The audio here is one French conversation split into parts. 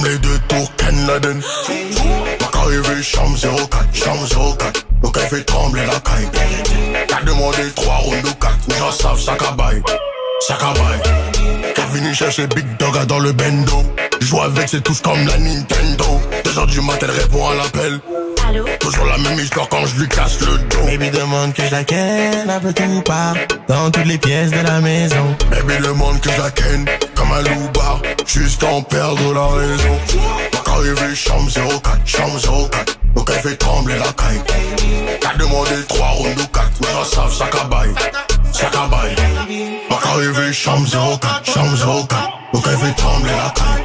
comme les deux tours Ken Laden. Pas qu'arrivé, chambre 04. Donc elle fait trembler la caille. T'as demandé 3 rounds ou 4. Les gens savent, ça cabaye. T'as fini chercher Big Dog dans le bendo. Joue avec, c'est tous comme la Nintendo. 2h du matin, elle répond à l'appel. Allô? Toujours la même histoire quand je lui casse le dos. Baby demande que je la ken un peu tout part, dans toutes les pièces de la maison. Baby demande que je la ken comme un loup-bar, juste en perdre la raison. Pas qu'arrivé, chambre 04. Donc elle fait trembler la caille. T'as demandé 3 rounds ou 4. Les gens savent, ça cabaye. Pas qu'arrivé, chambre 04. Donc elle fait trembler la caille.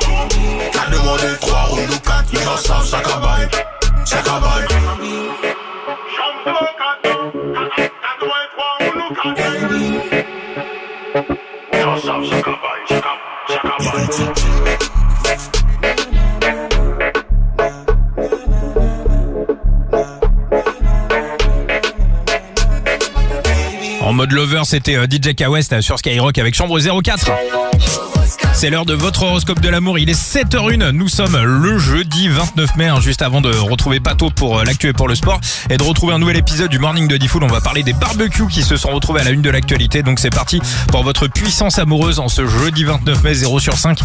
T'as demandé 3 rounds ou 4. Les gens savent, ça cabaye. En mode lover, c'était DJ K West sur Skyrock avec Chambre 04. C'est l'heure de votre horoscope de l'amour, il est 7h01, nous sommes le jeudi 29 mai, juste avant de retrouver Pato pour l'actu et pour le sport, et de retrouver un nouvel épisode du Morning de Diffoul. On va parler des barbecues qui se sont retrouvés à la une de l'actualité, donc c'est parti pour votre puissance amoureuse en ce jeudi 29 mai, 0 sur 5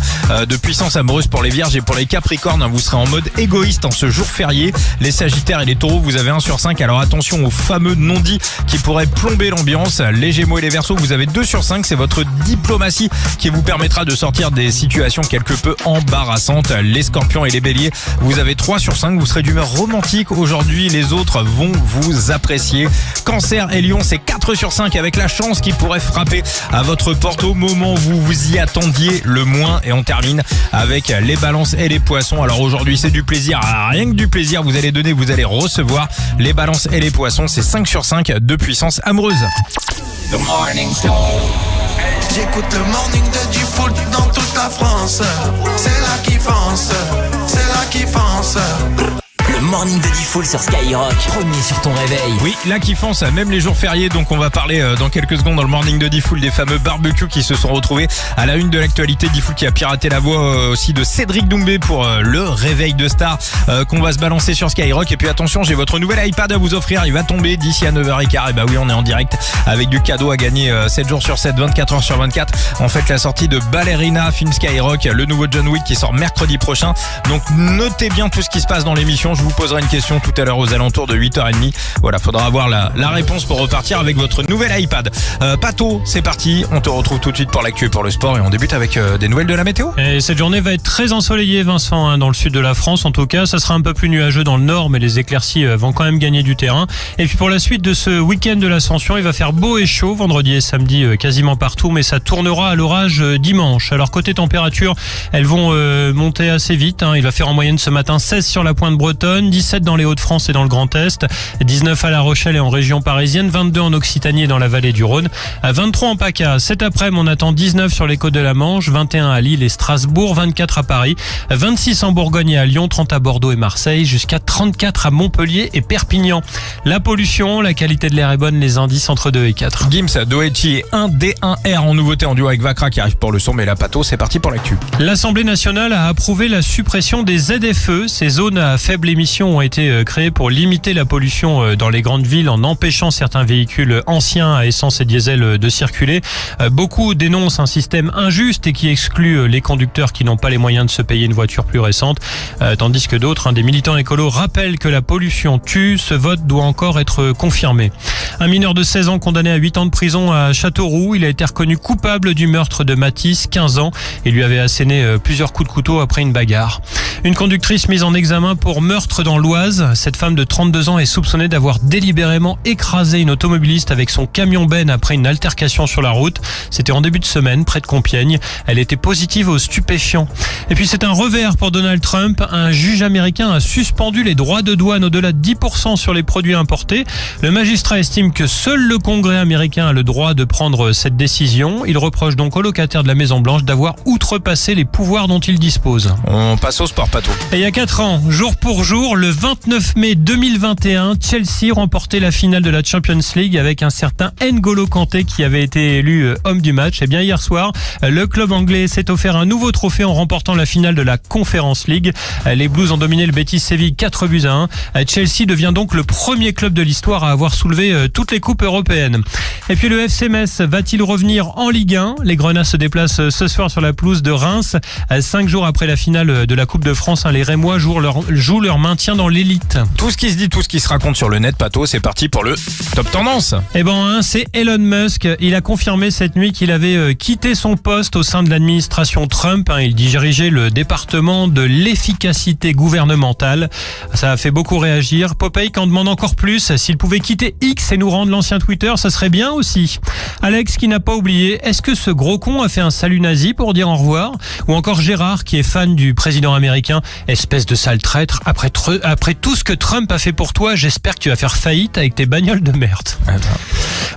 de puissance amoureuse pour les vierges et pour les capricornes. Vous serez en mode égoïste en ce jour férié. Les sagittaires et les taureaux, vous avez 1 sur 5, alors attention aux fameux non-dits qui pourraient plomber l'ambiance. Les gémeaux et les verseaux, vous avez 2 sur 5, c'est votre diplomatie qui vous permettra de sortir des situations quelque peu embarrassantes. Les scorpions et les béliers, vous avez 3 sur 5, vous serez d'humeur romantique aujourd'hui, les autres vont vous apprécier. Cancer et lion, c'est 4 sur 5 avec la chance qui pourrait frapper à votre porte au moment où vous vous y attendiez le moins. Et on termine avec les balances et les poissons. Alors aujourd'hui c'est du plaisir, rien que du plaisir, vous allez donner, vous allez recevoir. Les balances et les poissons, c'est 5 sur 5 de puissance amoureuse. The Morning Show. J'écoute le morning de Diffoul dans toute la France. C'est là qui fonce, c'est là qui fonce. Le morning de Diffoul sur Skyrock, premier sur ton réveil. Oui, là qui fonce, même les jours fériés, donc on va parler dans quelques secondes dans le morning de Diffoul des fameux barbecues qui se sont retrouvés à la une de l'actualité. Diffoul qui a piraté la voix aussi de Cédric Doumbé pour le réveil de star qu'on va se balancer sur Skyrock. Et puis attention, j'ai votre nouvel iPad à vous offrir, il va tomber d'ici à 9h15. Et bah oui, on est en direct avec du cadeau à gagner 7 jours sur 7, 24 heures sur 24. En fait, la sortie de Ballerina, film Skyrock, le nouveau John Wick qui sort mercredi prochain. Donc notez bien tout ce qui se passe dans l'émission. Je vous poserai une question tout à l'heure aux alentours de 8h30. Voilà, faudra avoir la réponse pour repartir avec votre nouvel iPad. Pato, c'est parti. On te retrouve tout de suite pour l'actu et pour le sport et on débute avec des nouvelles de la météo. Et cette journée va être très ensoleillée, Vincent, dans le sud de la France. En tout cas, ça sera un peu plus nuageux dans le nord, mais les éclaircies vont quand même gagner du terrain. Et puis pour la suite de ce week-end de l'Ascension, il va faire beau et chaud vendredi et samedi quasiment partout, mais ça tournera à l'orage dimanche. Alors côté température, elles vont monter assez vite. Il va faire en moyenne ce matin 16 sur la pointe bretonne, 17 dans les Hauts-de-France et dans le Grand Est, 19 à La Rochelle et en région parisienne, 22 en Occitanie et dans la vallée du Rhône, 23 en PACA. Cet après-midi, on attend 19 sur les côtes de la Manche, 21 à Lille et Strasbourg, 24 à Paris, 26 en Bourgogne et à Lyon, 30 à Bordeaux et Marseille, jusqu'à 34 à Montpellier et Perpignan. La pollution, la qualité de l'air est bonne, les indices entre 2 et 4. Gims, Doechi et 1D1R en nouveauté en duo avec Vakra qui arrive pour le son, mais la Pato, c'est parti pour l'actu. L'Assemblée nationale a approuvé la suppression des ZFE. Ces zones à faible émission ont été créées pour limiter la pollution dans les grandes villes en empêchant certains véhicules anciens à essence et diesel de circuler. Beaucoup dénoncent un système injuste et qui exclut les conducteurs qui n'ont pas les moyens de se payer une voiture plus récente, tandis que d'autres, des militants écolos, rappellent que la pollution tue. Ce vote doit encore être confirmé. Un mineur de 16 ans condamné à 8 ans de prison à Châteauroux. Il a été reconnu coupable du meurtre de Mathis, 15 ans, et lui avait asséné plusieurs coups de couteau après une bagarre. Une conductrice mise en examen pour meurtre dans l'Oise. Cette femme de 32 ans est soupçonnée d'avoir délibérément écrasé une automobiliste avec son camion-benne après une altercation sur la route. C'était en début de semaine, près de Compiègne. Elle était positive aux stupéfiants. Et puis c'est un revers pour Donald Trump. Un juge américain a suspendu les droits de douane au-delà de 10% sur les produits importés. Le magistrat estime que seul le Congrès américain a le droit de prendre cette décision. Il reproche donc aux locataires de la Maison-Blanche d'avoir outrepassé les pouvoirs dont il dispose. On passe au sport. Pato. Et il y a 4 ans, jour pour jour, le 29 mai 2021, Chelsea remportait la finale de la Champions League avec un certain N'Golo Kanté qui avait été élu homme du match. Et bien hier soir, le club anglais s'est offert un nouveau trophée en remportant la finale de la Conference League. Les Blues ont dominé le Betis Séville 4-1. Chelsea devient donc le premier club de l'histoire à avoir soulevé toutes les coupes européennes. Et puis le FC Metz va-t-il revenir en Ligue 1 ? Les Grenats se déplacent ce soir sur la pelouse de Reims. 5 jours après la finale de la Coupe de France, les Rémois jouent leur maintien dans l'élite. Tout ce qui se dit, tout ce qui se raconte sur le net, Pato, c'est parti pour le Top Tendance. Eh ben, c'est Elon Musk. Il a confirmé cette nuit qu'il avait quitté son poste au sein de l'administration Trump. Il dirigeait le département de l'efficacité gouvernementale. Ça a fait beaucoup réagir. Popeye en demande encore plus. S'il pouvait quitter X et nous rendre l'ancien Twitter, ça serait bien aussi. Alex qui n'a pas oublié, est-ce que ce gros con a fait un salut nazi pour dire au revoir ? Ou encore Gérard qui est fan du président américain, espèce de sale traître, après tout ce que Trump a fait pour toi, j'espère que tu vas faire faillite avec tes bagnoles de merde.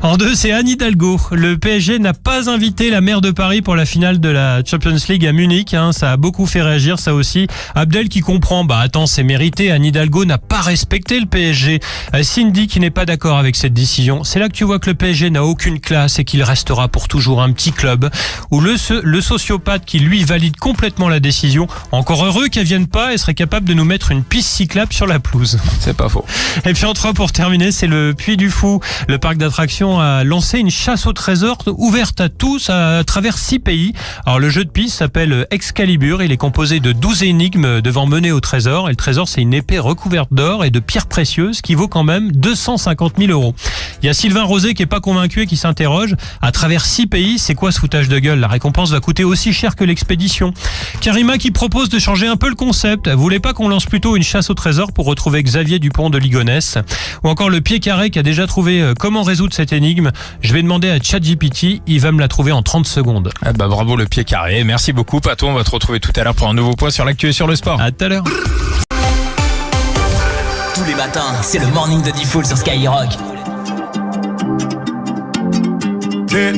En 2, c'est Anne Hidalgo. Le PSG n'a pas invité la maire de Paris pour la finale de la Champions League à Munich. Ça a beaucoup fait réagir, ça aussi. Abdel qui comprend, attends, c'est mérité. Anne Hidalgo n'a pas respecté le PSG. Cindy qui n'est pas d'accord avec cette décision. C'est là que tu vois que le PSG n'a aucune classe et qu'il restera pour toujours un petit club. Ou le sociopathe qui lui valide complètement la décision. Encore heureux qu'elle vienne pas et serait capable de nous mettre une piste cyclable sur la pelouse. C'est pas faux. Et puis en 3 pour terminer, c'est le Puy du Fou. Le parc d'attractions a lancé une chasse au trésor ouverte à tous à travers 6 pays. Alors le jeu de piste s'appelle Excalibur. Il est composé de 12 énigmes devant mener au trésor. Et le trésor, c'est une épée recouverte d'or et de pierres précieuses qui vaut quand même 250 000 €. Il y a Sylvain Rosé qui est pas convaincu et qui s'interroge. À travers 6 pays, c'est quoi ce foutage de gueule ? La récompense va coûter aussi cher que l'expédition. Karima qui propose de changer un peu le concept. Elle voulait pas qu'on lance plutôt une chasse au trésor pour retrouver Xavier Dupont de Ligonnès. Ou encore le Pied Carré qui a déjà trouvé comment résoudre cette énigme. Je vais demander à ChatGPT, il va me la trouver en 30 secondes. Bravo le Pied Carré. Merci beaucoup Pato. On va te retrouver tout à l'heure pour un nouveau point sur l'actu et sur le sport. À tout à l'heure. Tous les matins, c'est le morning de Diffoul sur Skyrock. Dès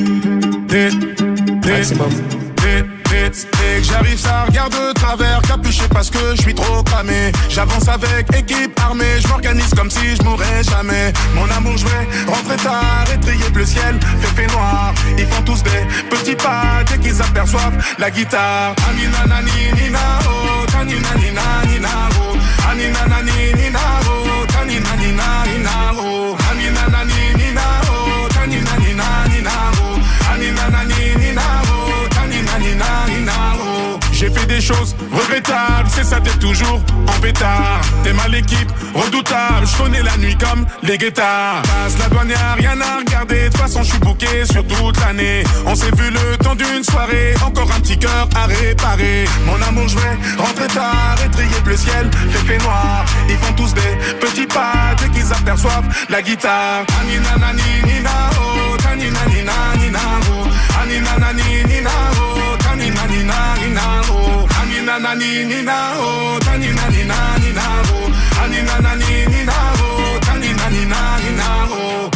que j'arrive, ça regarde de travers, capuché parce que je suis trop cramé. J'avance avec équipe armée, je m'organise comme si je mourrais jamais. Mon amour, je vais rentrer tard et trier bleu ciel, fait noir. Ils font tous des petits pas dès qu'ils aperçoivent la guitare. Anina nani nina oh, tanina nina nina oh, anina nani nina oh, tanina nina nina oh, anina nani nina oh, tanina nina nina oh, anina nani nina oh, tanina nina nina oh. J'ai fait des choses regrettables, c'est ça t'es toujours en pétard. T'es mal équipe, redoutable, je connais la nuit comme les guettards. Passe la douane, y'a rien à regarder, de toute façon je suis booké sur toute l'année. On s'est vu le temps d'une soirée, encore un petit cœur à réparer. Mon amour, je vais rentrer tard et trier bleu ciel, fait noir. Ils font tous des petits pas dès qu'ils aperçoivent la guitare. Anina nani nina oh, tanina nina nina oh, anina nani nina oh, tanina nina nina oh, anina nani nina oh, tanina nina nina oh, anina nani nina oh, tanina nina nina oh.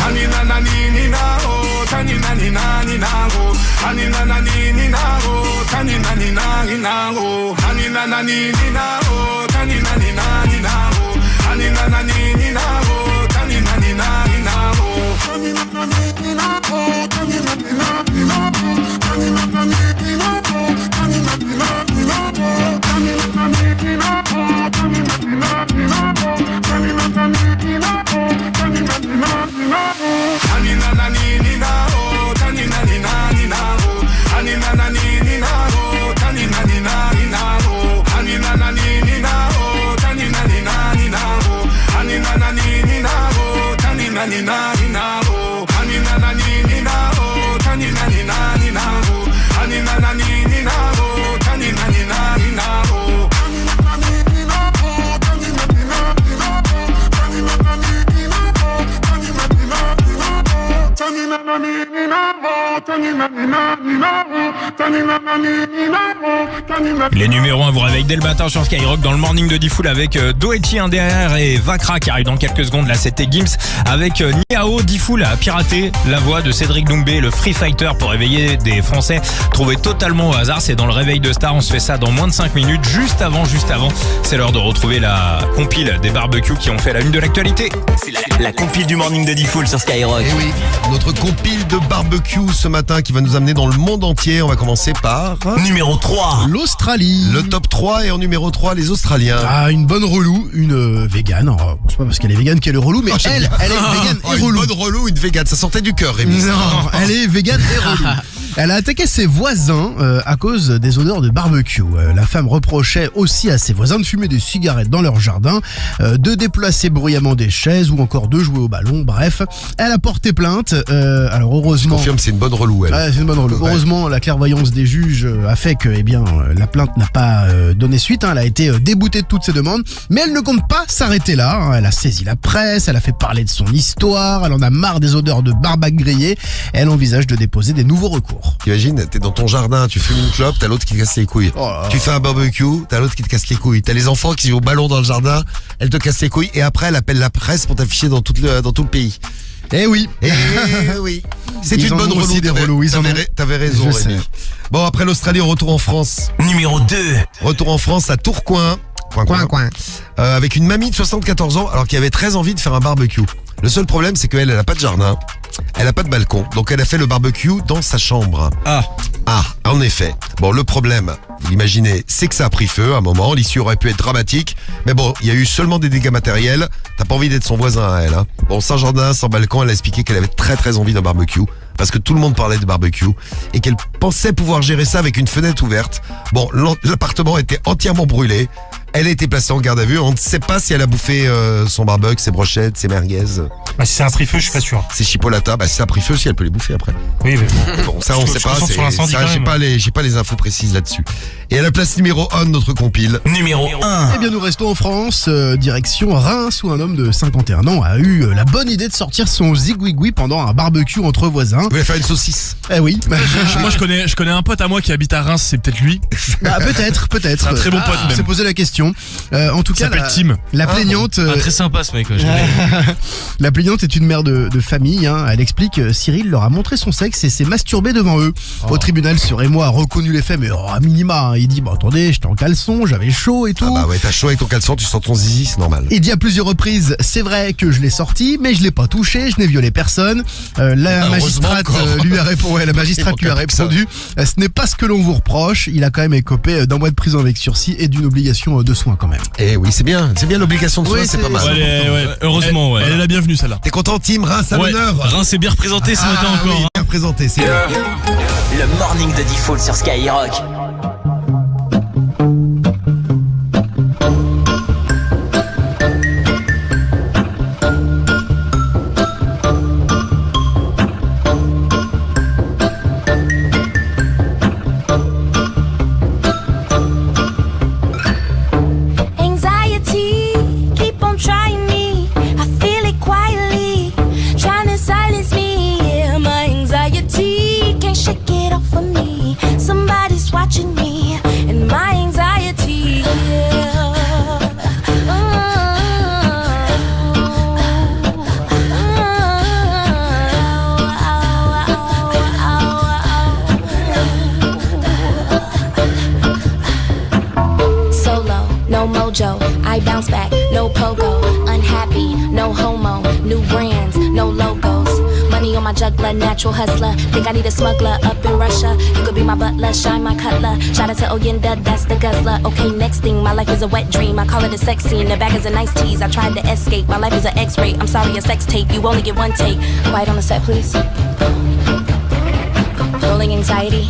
Anina nani nina oh, tanina nina nina oh, anina nani nina oh, tanina nina nina oh, anina nani nina oh, tanina nina nina oh, anina nani nina oh, tanina nina nina oh, anina nani nina oh, tanina nina nina oh, anina nani nina oh, tanina nina nina oh, anina nani nina oh, tanina nina nina oh, anina nani nina oh, tanina nina nina oh, anina nani nina oh, tanina nina nina oh, anina nani nina oh, tanina nina nina oh, anina nani nina oh, tanina nina nina oh, anina nani nina oh, tanina nina nina oh, anina nani nina oh, tanina nina nina oh, anina nani nina oh, tanina nina nina oh, anina nani nina oh, tanina nina nina oh, tanina nani nina oh, tanina nina nina oh, tanina nani nina oh, tanina nina nina oh, tanina nani nina oh. Les numéros 1 vous réveillent dès le matin sur Skyrock dans le morning de Diffoul avec Doechi derrière et Vakra qui arrive dans quelques secondes. Là c'était Gims avec Niao. Diffoul a piraté la voix de Cédric Doumbé, le Free Fighter, pour réveiller des Français trouvés totalement au hasard. C'est dans le réveil de Star, on se fait ça dans moins de 5 minutes. Juste avant, c'est l'heure de retrouver la compile des barbecues qui ont fait la une de l'actualité. C'est la compile du morning de Diffoul sur Skyrock. Et oui, notre compile de barbecue ce matin qui va nous amener dans le monde entier. On va commencer par Numéro 3. l'Australie. Le top 3 et en numéro 3, les Australiens. Ah, une bonne relou, une végane. Alors, c'est pas parce qu'elle est végane qu'elle est relou, mais elle est végane et Une relou. bonne relou, une végane. Ça sortait du cœur, Rémi. Non, elle est végane et relou. Elle a attaqué ses voisins à cause des odeurs de barbecue. La femme reprochait aussi à ses voisins de fumer des cigarettes dans leur jardin, de déplacer bruyamment des chaises ou encore de jouer au ballon. Bref, elle a porté plainte. Alors Je heureusement... confirme, c'est une bonne relou, elle. Ouais, c'est une bonne relou. Ouais. Heureusement, la clairvoyance des juges a fait que, la plainte n'a pas donné suite. Elle a été déboutée de toutes ses demandes, mais elle ne compte pas s'arrêter là. Elle a saisi la presse, elle a fait parler de son histoire, elle en a marre des odeurs de barbac grillé. Elle envisage de déposer des nouveaux recours. T'imagines, t'es dans ton jardin, tu fumes une clope, t'as l'autre qui te casse les couilles. Oh là là. Tu fais un barbecue, t'as l'autre qui te casse les couilles. T'as les enfants qui jouent au ballon dans le jardin, elle te casse les couilles et après elle appelle la presse pour t'afficher dans tout le pays. Eh oui. Eh oui, c'est Ils une en bonne ont aussi relou. des relous, ils en ont. T'avais raison, Je Rémi. sais. Bon, après l'Australie, on retourne en France. Numéro 2. Retour en France à Tourcoing. Coin. Avec une mamie de 74 ans, alors qui avait très envie de faire un barbecue. Le seul problème, c'est qu'elle a pas de jardin, elle a pas de balcon, donc elle a fait le barbecue dans sa chambre. Ah, en effet. Bon, le problème, vous l'imaginez, c'est que ça a pris feu à un moment, l'issue aurait pu être dramatique, mais bon, il y a eu seulement des dégâts matériels, t'as pas envie d'être son voisin à elle, hein. Bon, sans jardin, sans balcon, elle a expliqué qu'elle avait très très envie d'un barbecue, parce que tout le monde parlait de barbecue, et qu'elle pensait pouvoir gérer ça avec une fenêtre ouverte. Bon, l'appartement était entièrement brûlé, elle a été placée en garde à vue, on ne sait pas si elle a bouffé son barbecue, ses brochettes, ses merguez, Bah, si c'est un free-feu, je suis pas sûr. ses chipolatas, si ça a pris feu, si elle peut les bouffer après. Oui, mais bon. Bon, ça on Je sait me pas, concentre sur l'incendie ça, quand même. j'ai pas les infos précises là-dessus. Et à la place numéro 1 de notre compile, Numéro 1. Eh bien, nous restons en France, direction Reims, où un homme de 51 ans a eu la bonne idée de sortir son zigouigoui pendant un barbecue entre voisins. vous voulez faire une saucisse? Eh oui. Moi, je connais un pote à moi qui habite à Reims, c'est peut-être lui. Bah, peut-être. C'est un très bon pote, On même. s'est posé la question. En tout Il cas, s'appelle Tim. la plaignante, Très sympa ce mec. la plaignante est une mère de famille. Hein. Elle explique Cyril leur a montré son sexe et s'est masturbé devant eux. Au tribunal, ce Rémois a reconnu les faits, mais à minima, hein. Il dit attendez, j'étais en caleçon, j'avais chaud et tout. Ah bah ouais, t'as chaud avec ton caleçon, tu sens ton zizi, c'est normal. Il dit à plusieurs reprises, c'est vrai que je l'ai sorti, mais je l'ai pas touché, je n'ai violé personne. La magistrate lui a répondu, ce n'est pas ce que l'on vous reproche. Il a quand même écopé d'un mois de prison avec sursis et d'une obligation de soins quand même. Eh oui, c'est bien l'obligation de soins, Oui, c'est pas mal. Heureusement, ouais. Elle est la bienvenue, celle-là. T'es content, Tim? Reims à Ouais, l'honneur. Reims est bien représenté ce matin Ah oui, encore. bien présenté, c'est bien. Le morning de Diffoul sur Skyrock. Anxiety, keep on trying me. I feel it quietly, trying to silence me. Yeah, my anxiety can't shake it off of me. Somebody's watching me, and my anxiety. Yeah. Solo, no mojo, I bounce back, no pogo. Unhappy, no homo, new brands, no logos. Money on my juggler, natural hustler. Think I need a smuggler up in Russia. You could be my butler, shine my cutler. Shout out to Oyenda, that's the guzzler. Okay, next thing, my life is a wet dream. I call it a sex scene, the bag is a nice tease. I tried to escape, my life is an X-ray. I'm sorry, a sex tape, you only get one take. Quiet on the set, please. Rolling anxiety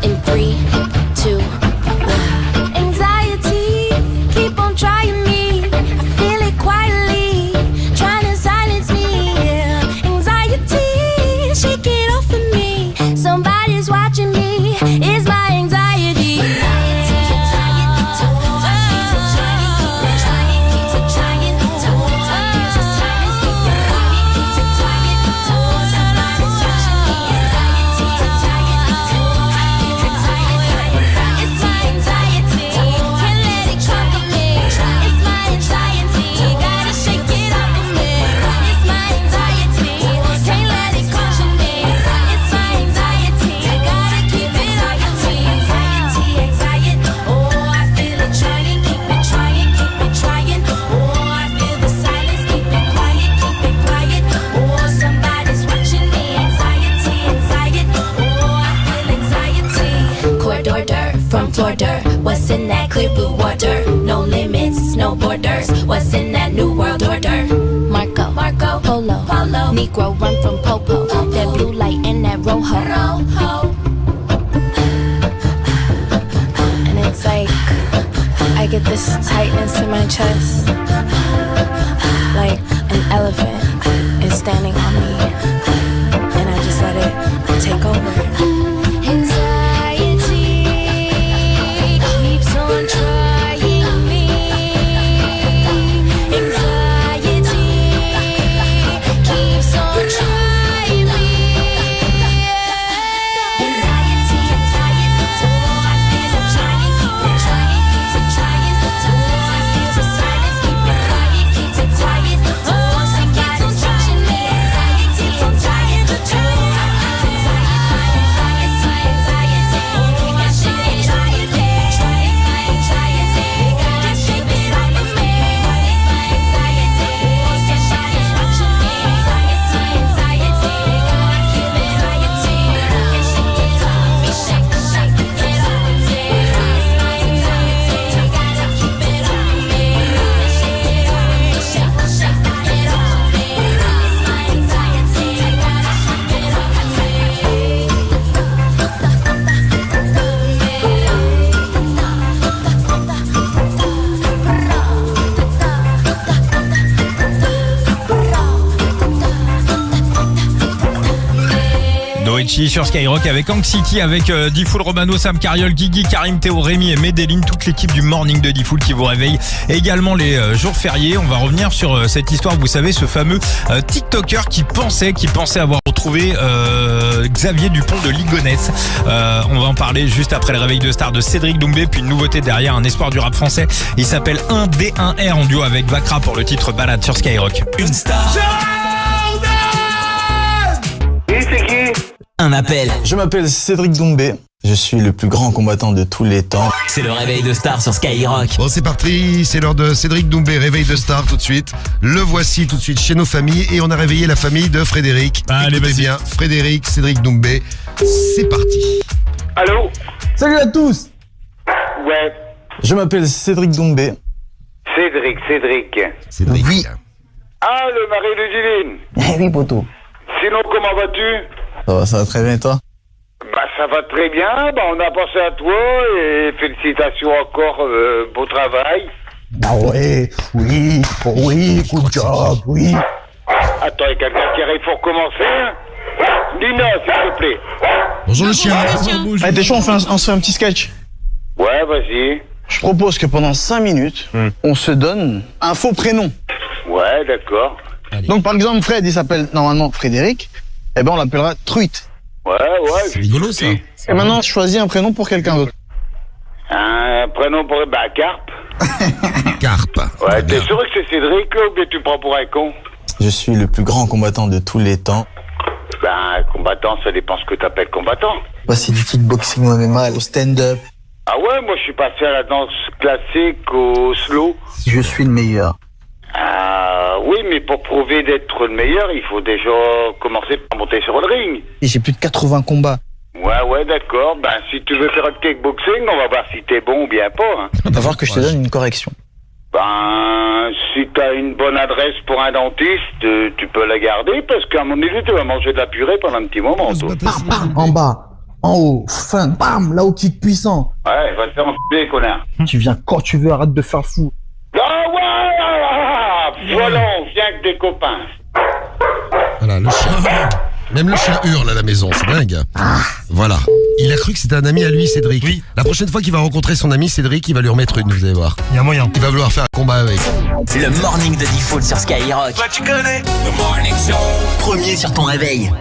in 3, 2, 1. Anxiety, keep on trying me. I feel it quietly, trying to silence me. Yeah. Anxiety, shake it off of me. Somebody's watching me. It's my anxiety. clear blue water. No limits, no borders. What's in that new world order? Marco, Polo, Negro run from Popo. That blue light in that rojo. And it's like I get this tightness in my chest, like an elephant is standing on me, and I just let it take over. Anxiety keeps on trying me. Anxiety keeps on trying me. Anxiety, towards I feel I'm trying, keep it trying, keeps it trying. Towards I feel the silence, keep it quiet, keeps it tired. Towards I get on touching me. Anxiety, I'm tired. Towards I feel Doechi sur Skyrock avec Anxiety, avec Diffoul, Romano, Sam Cariol, Guigui, Karim, Théo, Rémi et Medellin, toute l'équipe du Morning de Diffoul qui vous réveille également les jours fériés. On va revenir sur cette histoire, vous savez, ce fameux TikToker qui pensait avoir retrouvé Xavier Dupont de Ligonnès. On va en parler juste après le réveil de star de Cédric Doumbé, puis une nouveauté derrière, un espoir du rap français. Il s'appelle 1D1R en duo avec Vakra pour le titre Balade sur Skyrock. Une star. Un appel. Je m'appelle Cédric Doumbé. Je suis le plus grand combattant de tous les temps. C'est le réveil de star sur Skyrock. Bon, c'est parti, c'est l'heure de Cédric Doumbé, réveil de star tout de suite. Le voici tout de suite chez nos familles et on a réveillé la famille de Frédéric. Allez, écoutez vas-y. bien, Frédéric, Cédric Doumbé, c'est parti. Allô? Salut à tous. Ouais, Je m'appelle Cédric Doumbé. Cédric. Cédric. Oui. Ah, le mari de Divine. Oui, poto. Sinon, comment vas-tu? Ça va très bien, et toi? Bah, ça va très bien. Bah, on a pensé à toi et félicitations encore, beau travail. Ah ouais, oui, good job, oui. Attends, il y a quelqu'un qui arrive pour commencer, hein? Nina, s'il te plaît. Bonjour le chien. Allez, t'es chaud, on se fait un petit sketch. Ouais, vas-y. Je propose que pendant 5 minutes, on se donne un faux prénom. Ouais, d'accord. Donc par exemple, Fred, il s'appelle normalement Frédéric. Eh ben on l'appellera Truite. Ouais, C'est rigolo ça. Et maintenant, je choisis un prénom pour quelqu'un d'autre. Un prénom pour... Bah, Carpe. Carpe. Ouais, t'es sûr que c'est Cédric, là, ou bien tu me prends pour un con? Je suis le plus grand combattant de tous les temps. Ben, combattant, ça dépend ce que t'appelles combattant. Moi, c'est du kickboxing au MMA, au stand-up. Ah ouais, moi je suis passé à la danse classique, au slow. Je suis le meilleur. Ah oui, mais pour prouver d'être le meilleur, il faut déjà commencer par monter sur le ring. Et j'ai plus de 80 combats. Ouais, d'accord. Ben, si tu veux faire un kickboxing, on va voir si t'es bon ou bien pas. Hein. Va voir que je te donne une correction. Ben, si t'as une bonne adresse pour un dentiste, tu peux la garder, parce qu'à mon avis, tu vas manger de la purée pendant un petit moment, toi. Bam, bam, en bas, en haut, fin, bam, là au kick puissant. Ouais, va te faire enculer, connard. Tu viens quand tu veux, arrête de faire fou. Ah ouais, voilà, on vient que des copains. Voilà, le chien. Même le chien hurle à la maison, c'est dingue. Voilà. Il a cru que c'était un ami à lui, Cédric. Oui. La prochaine fois qu'il va rencontrer son ami Cédric, il va lui remettre une, vous allez voir. Il y a moyen. Il va vouloir faire un combat avec. Le morning de Diffoul sur Skyrock. Toi tu connais le morning show. Premier sur ton réveil.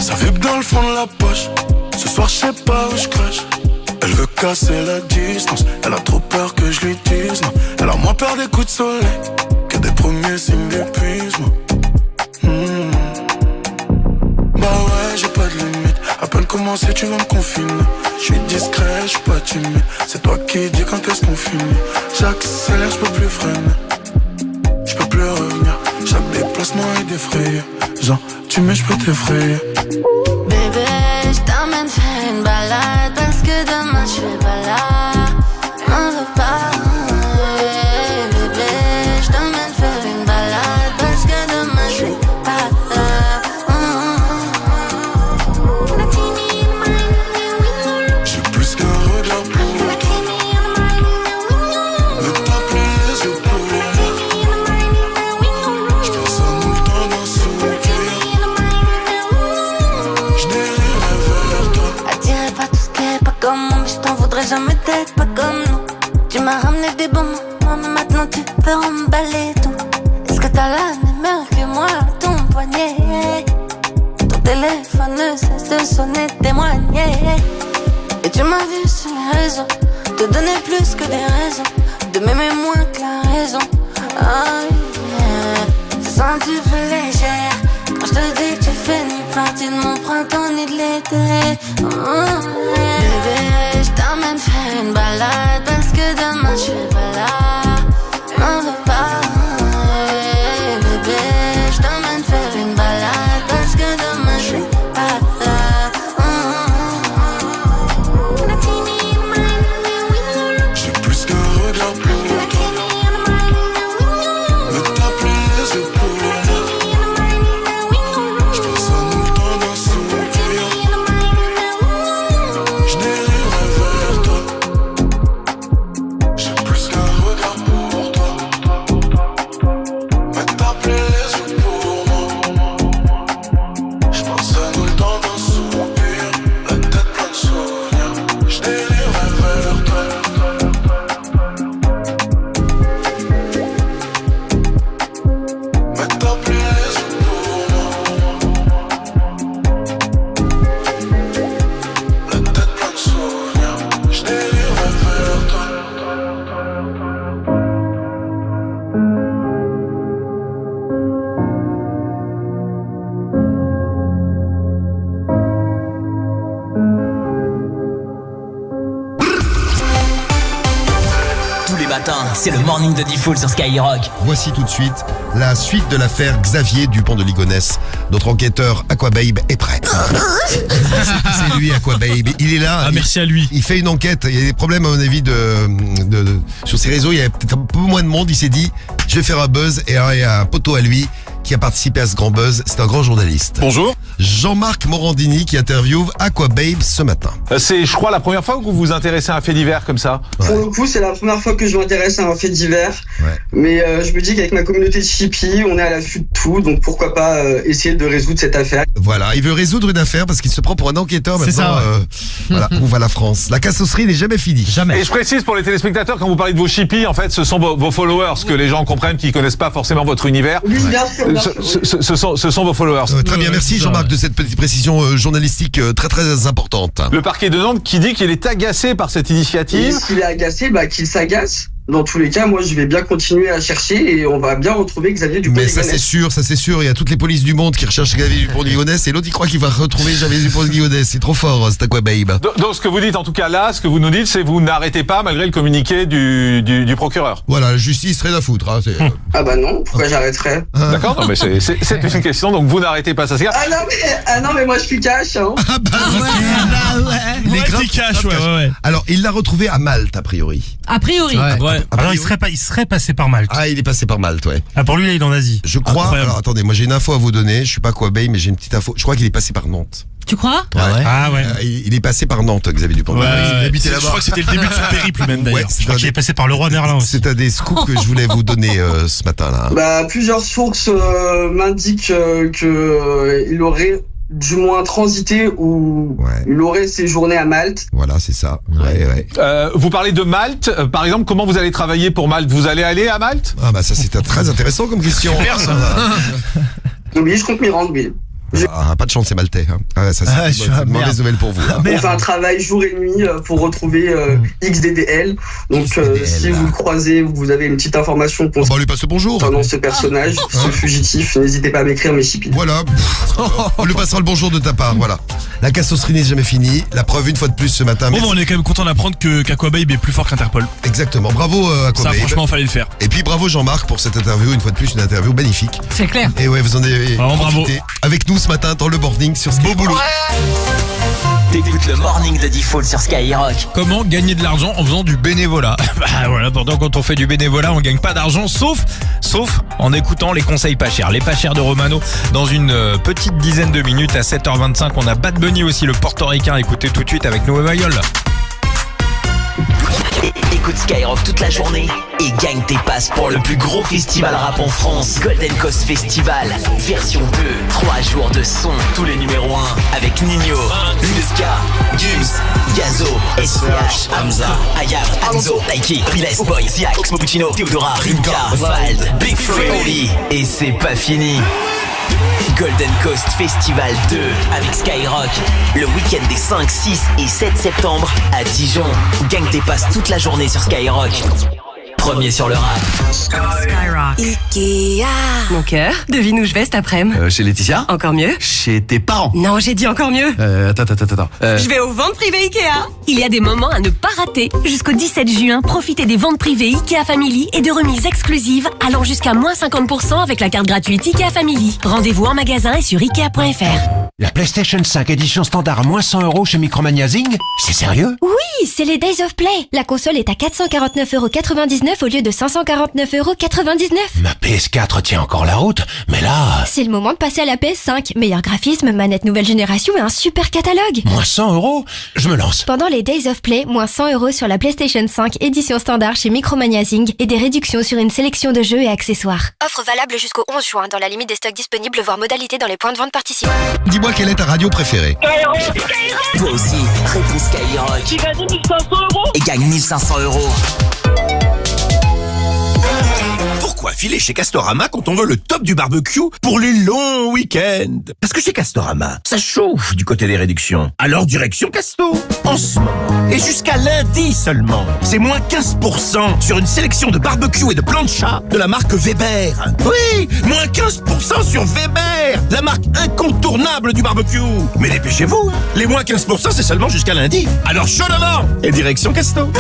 Ça vibre dans le fond de la poche. Ce soir, je sais pas où je crache. Elle veut casser la distance. Elle a trop peur que je lui dise non. Elle a moins peur des coups de soleil que des premiers signes d'épuisement. Bah ouais, j'ai pas de limite. À peine comment Comment si tu veux me confiner? Je suis discret, je suis pas timide. C'est toi qui dis quand est-ce qu'on finit. J'accélère, je peux plus freiner. Je peux plus revenir. Chaque déplacement est défrayé. Genre, tu mets, je peux t'effrayer. Bébé, je t'emmène faire une balade parce que demain je suis pas là. M'en veux pas. Bébé, je t'emmène faire une balade parce que demain je suis pas là. J'ai plus qu'un regard pour toi. Ne t'appelez les yeux pour moi. Je pense à nous le temps d'un sourire. Je dériverai vers toi. Attiré par tout ce qui est pas comme moi, mais je t'en voudrais jamais d'être pas comme nous. Tu m'as ramené des bons moments, mais maintenant tu peux emballer tout. Est-ce que t'as la même heure que moi, ton poignet? Ton téléphone ne cesse de sonner, témoigner. Et tu m'as vu sur les réseaux, te donner plus que des raisons, de m'aimer moins que la raison. Oh yeah, te sens tu peu légère quand je te dis que tu fais ni partie de mon printemps ni de l'été. Bébé, je t'emmène faire une balade parce que demain je suis pas là. M'en veux pas. Bébé, je t'emmène faire une balade parce que demain je suis pas là. J'ai plus qu'un regard pour toi. Ne t'appelez les yeux pour moi. Je pense à nous le temps d'un sourire. Je dériverai vers toi. J'ai plus qu'un regard pour toi. Ne t'appelez les yeux pour moi. Je pense à nous le temps d'un soupir. La tête pleine de souvenirs. Je dériverai vers toi. Mais t'appelez les yeux pour moi. La tête pleine de souvenirs. Je dériverai vers toi. Tous les matins, c'est le morning de Diffoul sur Skyrock. Voici tout de suite la suite de l'affaire Xavier Dupont de Ligonnès. Notre enquêteur Aquababe est prêt. C'est lui Aquababe. Il est là. Ah, merci à lui. Il fait une enquête. Il y a des problèmes à mon avis sur ses réseaux. Il y a peut-être un peu moins de monde. Il s'est dit, je vais faire un buzz. Et alors, il y a un poteau à lui qui a participé à ce grand buzz. C'est un grand journaliste. Bonjour. Jean-Marc Morandini qui interviewe Aquababe ce matin. C'est, je crois, la première fois que vous vous intéressez à un fait divers comme ça. Pour le coup, c'est la première fois que je m'intéresse à un fait divers. Mais je me dis qu'avec ma communauté de Chippy, on est à l'affût de tout. Donc pourquoi pas essayer de résoudre cette affaire. Voilà, il veut résoudre une affaire parce qu'il se prend pour un enquêteur maintenant. C'est ça, ouais. Voilà, où va la France? La cassosserie n'est jamais finie. Jamais. Et je précise pour les téléspectateurs, quand vous parlez de vos chippies, en fait, ce sont vos followers, que les gens comprennent qui connaissent pas forcément votre univers. Oui, bien sûr, bien sûr. Ce sont vos followers. Très bien, merci Jean-Marc de cette petite précision journalistique très très importante. Le parquet de Nantes qui dit qu'il est agacé par cette initiative. Et s'il est agacé, qu'il s'agace. Dans tous les cas, moi, je vais bien continuer à chercher et on va bien retrouver Xavier Dupont de Mais ça Ligonnès. c'est sûr, il y a toutes les polices du monde qui recherchent Xavier Dupont de Ligonnès et l'autre il croit qu'il va retrouver Xavier Dupont de Ligonnès. C'est trop fort, c'est Aquababe. Donc ce que vous dites en tout cas là, ce que vous nous dites, c'est vous n'arrêtez pas malgré le communiqué du procureur. Voilà, la justice, rien à foutre. Hein, Ah bah non, pourquoi j'arrêterais? D'accord, non mais c'est une question, donc vous n'arrêtez pas ça. Ah non mais moi je suis cash. Hein. Il est grave cash, ouais. Alors, il l'a retrouvé à Malte, a priori. A priori. Ouais. Alors il serait passé par Malte. Ah, il est passé par Malte, ouais. Ah, pour lui, là, il est en Asie. Je crois. Incroyable. Alors, attendez, moi j'ai une info à vous donner. Je suis pas Aquababe, mais j'ai une petite info. Je crois qu'il est passé par Nantes. Tu crois? Ah ouais. Il est passé par Nantes, Xavier Dupont. Ouais, il habitait je là-bas. crois que c'était le début de son périple même d'ailleurs. Ouais, je crois qu'il est passé par le roi Merlin aussi. C'est un des scoops que je voulais vous donner ce matin-là. Plusieurs sources m'indiquent qu'il aurait du moins transité ou il aurait séjourné à Malte. Voilà, c'est ça. Vous parlez de Malte, par exemple, comment vous allez travailler pour Malte? Vous allez aller à Malte? Ah bah ça c'est très intéressant comme question. Super, ça. Oui, je compte m'y rendre, oui. Pas de chance, c'est maltais. Hein. Ah, ça, c'est une mauvaise nouvelle pour vous. Hein. On fait un travail jour et nuit pour retrouver XDDL. Donc si vous le croisez, vous avez une petite information on lui passe le bonjour. Pendant ce personnage, ce fugitif, n'hésitez pas à m'écrire mes chippies. Voilà, on lui passera le bonjour de ta part. Voilà. La cassosserie n'est jamais finie. La preuve une fois de plus ce matin. Bon, on est quand même content d'apprendre qu'Aquababe est plus fort qu'Interpol. Exactement. Bravo Aquababe. Ça, franchement, fallait le faire. Et puis bravo Jean-Marc pour cette interview. Une fois de plus, une interview magnifique. C'est clair. Et ouais, vous en avez profité avec nous ce matin dans le morning sur Skyrock. Beau boulot. T'écoutes le morning de Diffoul sur Skyrock. Comment gagner de l'argent en faisant du bénévolat? Bah voilà, pourtant quand on fait du bénévolat, on gagne pas d'argent, sauf en écoutant les conseils pas chers. Les pas chers de Romano dans une petite dizaine de minutes à 7h25. On a Bad Bunny aussi, le portoricain. Écoutez tout de suite avec nous Mayol. Écoute Skyrock toute la journée et gagne tes passes pour le plus gros festival rap en France. Golden Coast Festival, version 2, 3 jours de son, tous les numéros 1 avec Nino, Luska, Gims, Gazo, SCH, Hamza, Ayab, Anzo, Taiki, Riles, Boy, Ziak, Oxmo Puccino, Theodora, Rinka, Vald, Big Free, et c'est pas fini. Golden Coast Festival 2 avec Skyrock, le week-end des 5, 6 et 7 septembre à Dijon. Gagne tes passes toute la journée sur Skyrock. Premier sur le rap. Skyrock. Ikea. Mon cœur, devine où je vais cet après-midi. Chez Laetitia. Encore mieux. Chez tes parents. Non, j'ai dit encore mieux. Attends. Je vais aux ventes privées Ikea. Il y a des moments à ne pas rater. Jusqu'au 17 juin, profitez des ventes privées Ikea Family et de remises exclusives allant jusqu'à moins 50% avec la carte gratuite Ikea Family. Rendez-vous en magasin et sur Ikea.fr. La PlayStation 5 édition standard à moins 100€ chez Micromania Zing? C'est sérieux? Oui, c'est les Days of Play. La console est à 449,99€ au lieu de 549,99€. Ma PS4 tient encore la route, mais là... C'est le moment de passer à la PS5. Meilleur graphisme, manette nouvelle génération et un super catalogue. Moins 100€? Je me lance. Pendant les Days of Play, moins 100€ sur la PlayStation 5 édition standard chez Micromania Zing et des réductions sur une sélection de jeux et accessoires. Offre valable jusqu'au 11 juin dans la limite des stocks disponibles, voire modalité dans les points de vente participants. Dis-moi quelle est ta radio préférée? Toi aussi, réponds Skyrock. Tu gagnes 1500€ et gagne 1500€. Pourquoi filer chez Castorama quand on veut le top du barbecue pour les longs week-ends? Parce que chez Castorama, ça chauffe du côté des réductions. Alors direction Casto. En ce moment, et jusqu'à lundi seulement, c'est moins 15% sur une sélection de barbecue et de plancha de la marque Weber. Oui, moins 15% sur Weber, la marque incontournable du barbecue. Mais dépêchez-vous, les moins 15% c'est seulement jusqu'à lundi. Alors chaud devant et direction Casto.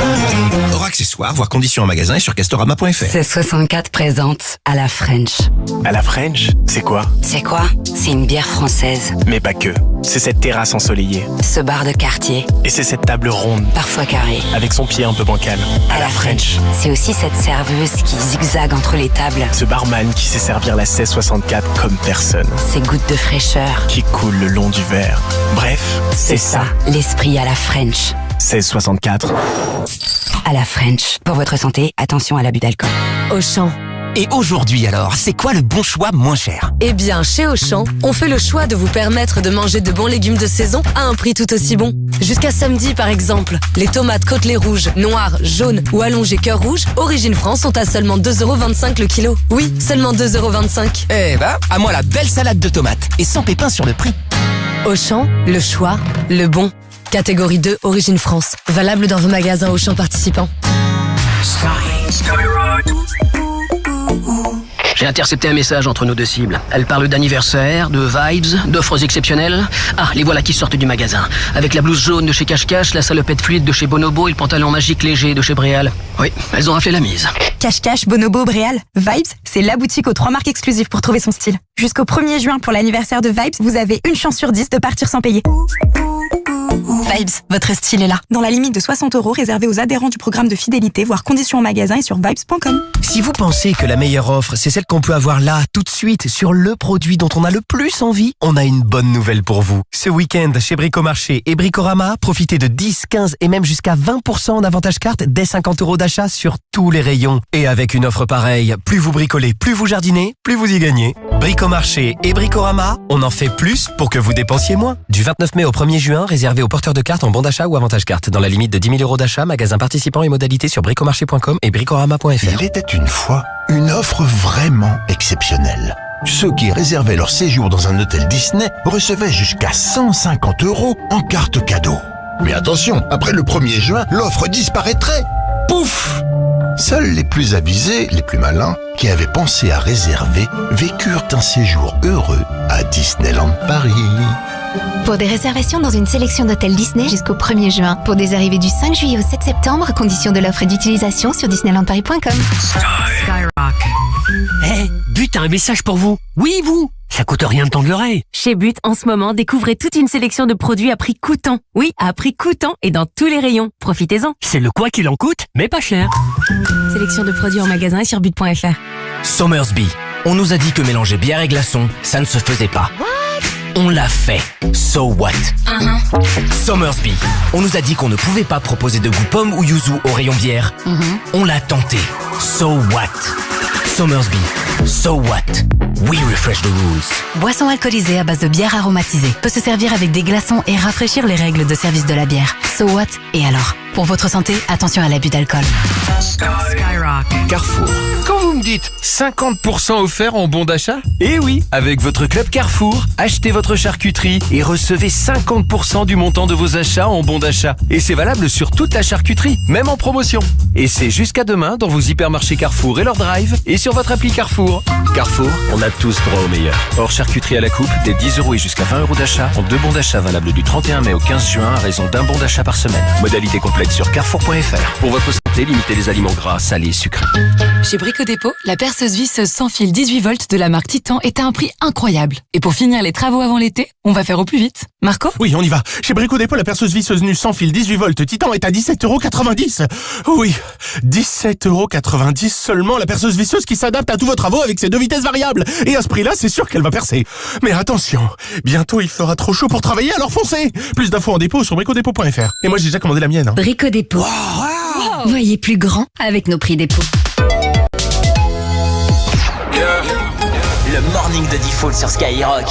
Hors accessoires, voir conditions en magasin et sur castorama.fr. C'est 64 présente à la French. À la French, c'est quoi? C'est quoi? C'est une bière française. Mais pas que. C'est cette terrasse ensoleillée. Ce bar de quartier. Et c'est cette table ronde. Parfois carrée. Avec son pied un peu bancal. À la French. C'est aussi cette serveuse qui zigzague entre les tables. Ce barman qui sait servir la 1664 comme personne. Ces gouttes de fraîcheur. Qui coulent le long du verre. Bref, c'est ça. L'esprit à la French. 1664. À la French. Pour votre santé, attention à l'abus d'alcool. Auchan. Et aujourd'hui alors, c'est quoi le bon choix moins cher? Eh bien, chez Auchan, on fait le choix de vous permettre de manger de bons légumes de saison à un prix tout aussi bon. Jusqu'à samedi par exemple, les tomates côtelées rouges, noires, jaunes ou allongées cœur rouge, origine France, sont à seulement 2,25€ le kilo. Oui, seulement 2,25€. Eh ben, à moi la belle salade de tomates et sans pépins sur le prix. Auchan, le choix, le bon. Catégorie 2, origine France. Valable dans vos magasins Auchan participants. J'ai intercepté un message entre nos deux cibles. Elle parle d'anniversaire, de vibes, d'offres exceptionnelles. Ah, les voilà qui sortent du magasin. Avec la blouse jaune de chez Cache-Cache, la salopette fluide de chez Bonobo et le pantalon magique léger de chez Bréal. Oui, elles ont raflé la mise. Cache-Cache, Bonobo, Bréal, Vibes, c'est la boutique aux 3 marques exclusives pour trouver son style. Jusqu'au 1er juin pour l'anniversaire de Vibes, vous avez une chance sur 10 de partir sans payer. Vibes, votre style est là. Dans la limite de 60€ réservée aux adhérents du programme de fidélité, voire conditions en magasin et sur vibes.com. Si vous pensez que la meilleure offre, c'est celle qu'on peut avoir là, tout de suite, sur le produit dont on a le plus envie, on a une bonne nouvelle pour vous. Ce week-end, chez Bricomarché et Bricorama, profitez de 10, 15 et même jusqu'à 20% en avantage carte dès 50€ d'achat sur tous les rayons. Et avec une offre pareille, plus vous bricolez, plus vous jardinez, plus vous y gagnez. Bricomarché et Bricorama, on en fait plus pour que vous dépensiez moins. Du 29 mai au 1er juin, réservé aux porteurs de cartes en bon d'achat ou avantage carte. Dans la limite de 10 000€ d'achat, magasin participant et modalités sur bricomarché.com et bricorama.fr. Il était une fois une offre vraiment exceptionnelle. ceux qui réservaient leur séjour dans un hôtel Disney recevaient jusqu'à 150 € en carte cadeau. Mais attention, après le 1er juin, l'offre disparaîtrait. Pouf! Seuls les plus avisés, les plus malins, qui avaient pensé à réserver, vécurent un séjour heureux à Disneyland Paris. Pour des réservations dans une sélection d'hôtels Disney jusqu'au 1er juin. Pour des arrivées du 5 juillet au 7 septembre, conditions de l'offre et d'utilisation sur disneylandparis.com. Skyrock. But a un message pour vous. Oui, vous. Ça coûte rien de tendre l'oreille. Chez But, en ce moment, découvrez toute une sélection de produits à prix coûtant. Oui, à prix coûtant et dans tous les rayons. Profitez-en. C'est le quoi qu'il en coûte, mais pas cher. Sélection de produits en magasin et sur but.fr. Somersby. On nous a dit que mélanger bière et glaçons, ça ne se faisait pas. On l'a fait. So what? Somersby. On nous a dit qu'on ne pouvait pas proposer de goût pomme ou yuzu au rayon bière. On l'a tenté. So what? Somersby. So what? We refresh the rules. Boisson alcoolisée à base de bière aromatisée. Peut se servir avec des glaçons et rafraîchir les règles de service de la bière. So what? Et alors? Pour votre santé, attention à l'abus d'alcool. Skyrock. Carrefour. Quand vous me dites 50% offert en bon d'achat, eh oui, avec votre club Carrefour, achetez votre charcuterie et recevez 50% du montant de vos achats en bon d'achat. Et c'est valable sur toute la charcuterie, même en promotion. Et c'est jusqu'à demain dans vos hypermarchés Carrefour et leur drive et sur votre appli Carrefour. Carrefour, on a tous droit au meilleur. Hors charcuterie à la coupe, des 10 € et jusqu'à 20 € d'achat en 2 bons d'achat valables du 31 mai au 15 juin à raison d'un bon d'achat par semaine. Modalité complète sur carrefour.fr. Pour votre santé, limitez les aliments gras, salés et sucrés. Chez Brico Dépôt, la perceuse visseuse sans fil 18 volts de la marque Titan est à un prix incroyable. Et pour finir les travaux avant l'été, on va faire au plus vite. Marco? Oui, on y va. Chez Brico Dépôt, la perceuse visseuse nue sans fil 18 volts Titan est à 17,90 €. Oui, 17,90 € seulement la perceuse visseuse qui s'adapte à tous vos travaux avec ses 2 vitesses variables. Et à ce prix-là, c'est sûr qu'elle va percer. Mais attention, bientôt il fera trop chaud pour travailler, alors foncez. Plus d'infos en dépôt sur bricodépôt.fr. Et moi j'ai déjà commandé la mienne. Brico Dépôt. Voyez plus grand avec nos prix dépôt. Le morning de Default sur Skyrock.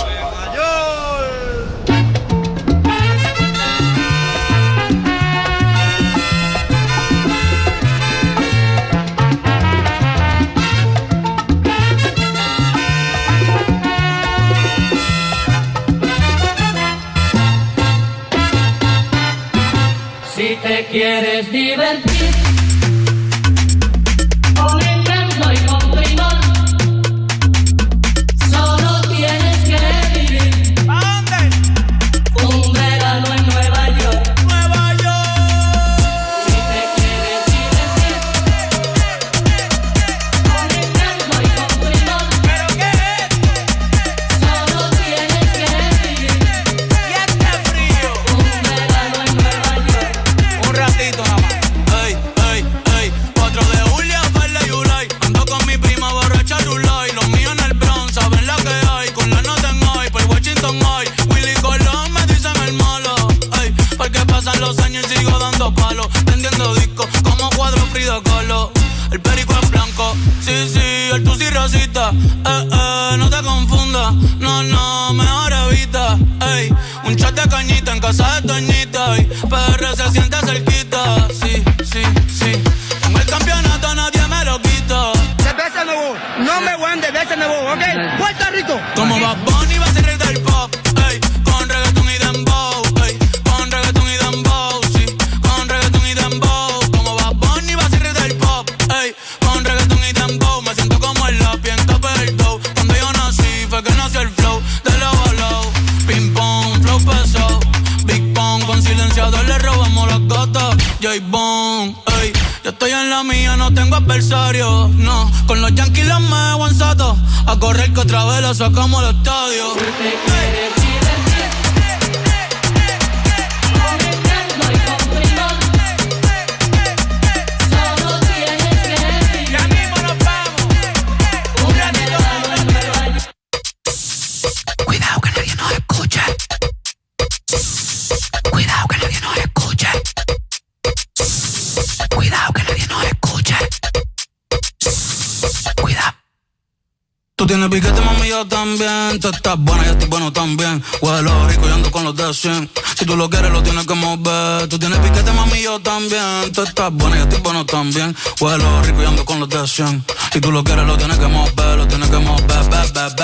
Si te quieres divertir con Nintendo y con Primón, solo tienes que vivir. ¿A dónde? Un verano en Nueva York. Nueva York. Si te quieres divertir con Nintendo y con Primón, ¿pero qué es? Solo tienes que vivir. Y este frío. Un verano en Nueva York. Un ratito nada más. Ey, ey, ey. 4 de julio, Farley y Ulay. Ando con mi prima borracha Rulay. Los míos en el Bronx, saben la que hay. Con la nota en hoy, por Washington hoy. Willy Colón me dicen el malo. Ey, porque pasan los años y sigo dando palos. Vendiendo discos como cuadro Frida Kahlo. El perico es blanco, sí, sí, el tusi rosita. No te confundas, no, no, mejor evita. Ey, un shot de cañita en casa de Toñita. Y PR se siente cerquita, sí, sí, sí. Tengo el campeonato, nadie me lo quita. Cerveza nuevo, no me voy de cerveza nuevo, ¿ok? Puerto Rico. Como Bad Bunny va a ser rey del pop, ey, con reggaeton y dembow, ey, con reggaeton y dembow, sí, con reggaeton y dembow. Como Bad Bunny va a ser rey del pop, ey, con reggaeton y dembow. Me siento como el lápiz en tope del dough. Cuando yo nací fue que nació el flow de lado a lado. Ping pong, flow pesado, Big Pong, con silenciador le robamos las gatas. J-Bone, ey, yo estoy en la mía, no tengo adversario, no. Con los Yankees los me guanzato, a correr que otra vez la sacamos al estadio. Cuidado que nadie nos escuche. Cuidado que nadie nos escuche. Cuidado que nadie nos escuche. Cuidado. Tú tienes piquete, mami, yo también. Tú estás buena, yo estoy bueno también. Huelo rico y ando con los de 100. Si tú lo quieres, lo tienes que mover. Tú tienes piquete, mami, yo también. Tú estás buena, yo estoy bueno también. Huelo rico y ando con los de 100. Si tú lo quieres, lo tienes que mover. Lo tienes que mover,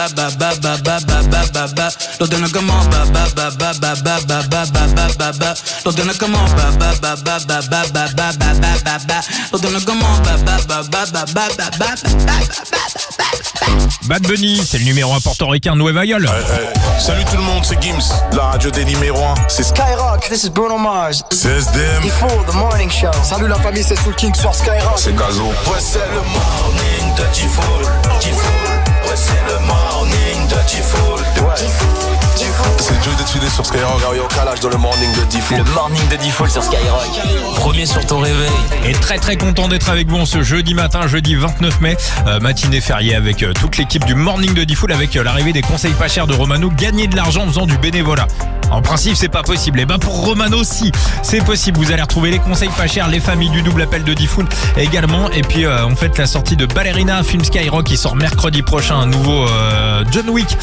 ba ba ba ba ba ba ba ba ba. Lo tiene como ba ba ba ba ba ba ba ba ba ba ba ba. Lo tiene como ba ba ba ba ba ba ba ba ba ba ba ba. Lo tiene como ba ba ba ba ba ba ba ba ba. Bad Bunny, c'est le numéro 1 portoricain de Nueva York. Salut tout le monde, c'est Gims, la radio des numéros 1. C'est Skyrock, this is Bruno Mars. C'est SDM. D-Fool, The Morning Show. Salut la famille, c'est Soul King sur Skyrock. C'est Gazo. Ouais, c'est le morning de D-Fool. Ouais, c'est le morning de D-Fool. C'est Joe d'étudier sur Skyrock. Yo, calage dans le morning de D-Fool. Le morning de D-Fool sur Skyrock. Premier sur ton réveil. Et très content d'être avec vous en ce jeudi matin, jeudi 29 mai. Matinée fériée avec toute l'équipe du morning de D-Fool, avec l'arrivée des conseils pas chers de Romano. Gagner de l'argent en faisant du bénévolat. En principe, c'est pas possible. Et ben pour Romano, si, c'est possible. Vous allez retrouver les conseils pas chers, les familles du double appel de D-Fool également. Et puis on fait la sortie de Ballerina, film Skyrock qui sort mercredi prochain, un nouveau John Wick.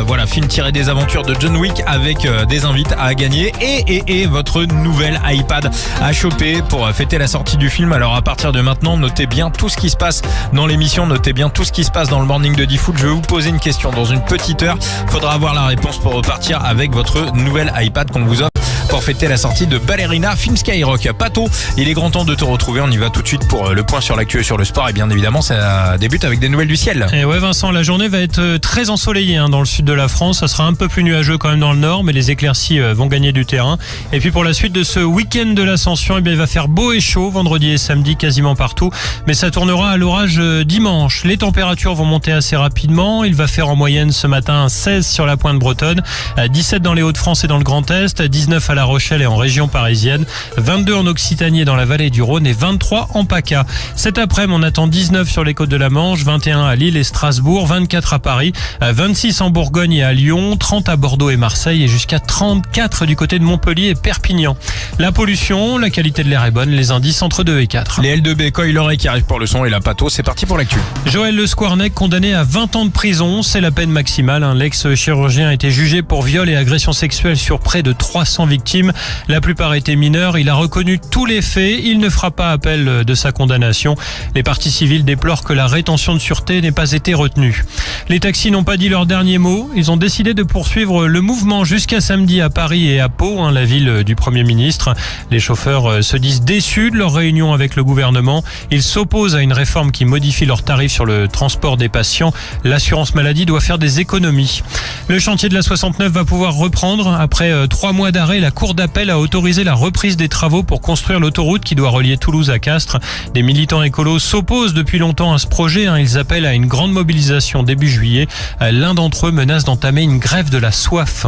Voilà, film tiré des aventures de John Wick avec des invites à gagner et votre nouvelle iPad à choper pour fêter la sortie du film. Alors à partir de maintenant, notez bien tout ce qui se passe dans l'émission, notez bien tout ce qui se passe dans le morning de D-Fool. Je vais vous poser une question dans une petite heure. Faudra avoir la réponse pour repartir avec votre nouvelle iPad qu'on vous offre pour fêter la sortie de Ballerina, film Skyrock. Pato, il est grand temps de te retrouver. On y va tout de suite pour le point sur l'actu et sur le sport. Et bien évidemment, ça débute avec des nouvelles du ciel. Et ouais, Vincent, la journée va être très ensoleillée dans le sud de la France. Ça sera un peu plus nuageux quand même dans le nord, mais les éclaircies vont gagner du terrain. Et puis pour la suite de ce week-end de l'Ascension, eh bien, il va faire beau et chaud vendredi et samedi quasiment partout. Mais ça tournera à l'orage dimanche. Les températures vont monter assez rapidement. Il va faire en moyenne ce matin 16 sur la pointe bretonne, 17 dans les Hauts-de-France et dans le Grand Est, 19 à La Rochelle et en région parisienne, 22 en Occitanie et dans la vallée du Rhône et 23 en PACA. Cet après-midi, on attend 19 sur les côtes de la Manche, 21 à Lille et Strasbourg, 24 à Paris, 26 en Bourgogne et à Lyon, 30 à Bordeaux et Marseille et jusqu'à 34 du côté de Montpellier et Perpignan. La pollution, la qualité de l'air est bonne, les indices entre 2 et 4. Les L2B, Coy Loré qui arrive pour le son et la Pato, c'est parti pour l'actu. Joël Le Squarnec condamné à 20 ans de prison, c'est la peine maximale. L'ex-chirurgien a été jugé pour viol et agression sexuelle sur près de 300 victimes. La plupart étaient mineurs. Il a reconnu tous les faits. Il ne fera pas appel de sa condamnation. Les parties civiles déplorent que la rétention de sûreté n'ait pas été retenue. Les taxis n'ont pas dit leur dernier mot. Ils ont décidé de poursuivre le mouvement jusqu'à samedi à Paris et à Pau, la ville du Premier ministre. Les chauffeurs se disent déçus de leur réunion avec le gouvernement. Ils s'opposent à une réforme qui modifie leurs tarifs sur le transport des patients. L'assurance maladie doit faire des économies. Le chantier de la 69 va pouvoir reprendre. Après 3 mois d'arrêt, la Cour d'appel a autorisé la reprise des travaux pour construire l'autoroute qui doit relier Toulouse à Castres. Des militants écolos s'opposent depuis longtemps à ce projet. Ils appellent à une grande mobilisation début juillet. L'un d'entre eux menace d'entamer une grève de la soif.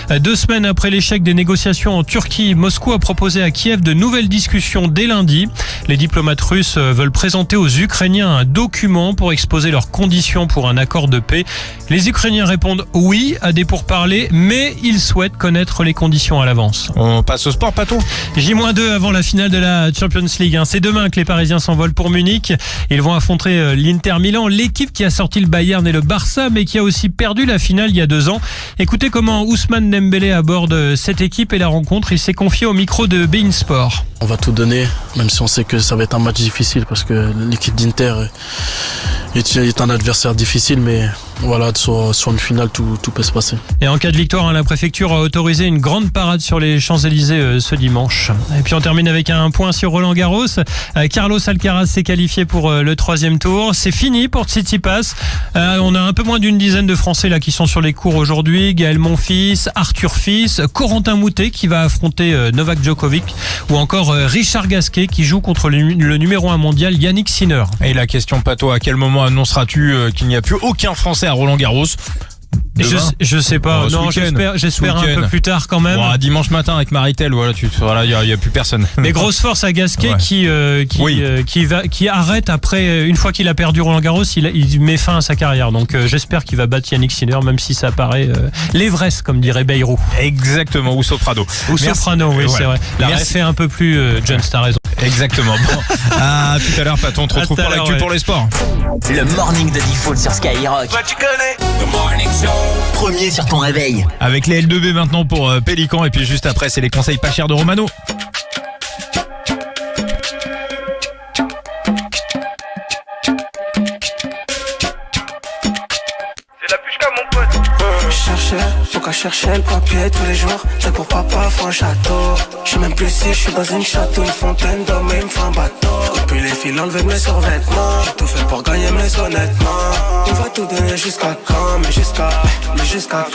2 semaines après l'échec des négociations en Turquie, Moscou a proposé à Kiev de nouvelles discussions dès lundi. Les diplomates russes veulent présenter aux Ukrainiens un document pour exposer leurs conditions pour un accord de paix. Les Ukrainiens répondent oui à des pourparlers, mais ils souhaitent connaître les conditions à l'avance. On passe au sport, Pato. J-2 avant la finale de la Champions League. C'est demain que les Parisiens s'envolent pour Munich. Ils vont affronter l'Inter Milan, l'équipe qui a sorti le Bayern et le Barça, mais qui a aussi perdu la finale il y a 2 ans. Écoutez comment Ousmane Dembélé aborde cette équipe et la rencontre. Il s'est confié au micro de beIN Sport. On va tout donner, même si on sait que ça va être un match difficile parce que l'équipe d'Inter est un adversaire difficile, mais voilà, sur une finale, tout peut se passer. Et en cas de victoire, la préfecture a autorisé une grande parade sur les Champs-Élysées ce dimanche. Et puis on termine avec un point sur Roland-Garros. Carlos Alcaraz s'est qualifié pour le 3e tour. C'est fini pour Tsitsipas. On a un peu moins d'une dizaine de Français là qui sont sur les cours aujourd'hui. Gaël Monfils, Arthur Fils, Corentin Moutet qui va affronter Novak Djokovic ou encore Richard Gasquet qui joue contre le numéro 1 mondial Yannick Sinner. Et la question, Pato, à quel moment annonceras-tu qu'il n'y a plus aucun Français à Roland-Garros? Je sais pas, non, j'espère un peu plus tard quand même. Bon, dimanche matin avec Maritel, voilà, il y a plus personne. Mais grosse force à Gasquet qui arrête après, une fois qu'il a perdu Roland-Garros, il met fin à sa carrière. Donc j'espère qu'il va battre Yannick Sinner, même si ça paraît l'Everest, comme dirait Bayrou. Exactement, ou Soprano. Soprano, oui, voilà. C'est vrai. La ref est un peu plus John, t'as raison. Exactement. Bon, à tout à l'heure, Paton, on te retrouve pour l'actu pour les sports. Le morning de D-Fool sur Skyrock. Tu connais The Morning Show. Premier sur ton réveil. Avec les L2B maintenant pour Pélican, et puis juste après, c'est les conseils pas chers de Romano. C'est la Faut qu'à chercher le papier tous les jours. C'est pour papa, faut un château. J'sais même plus si j'suis dans une château, une fontaine d'hommes et il me faut un bateau. Depuis les fils enlever mes survêtements. J'ai tout fait pour gagner mais honnêtement. On va tout donner jusqu'à quand, mais jusqu'à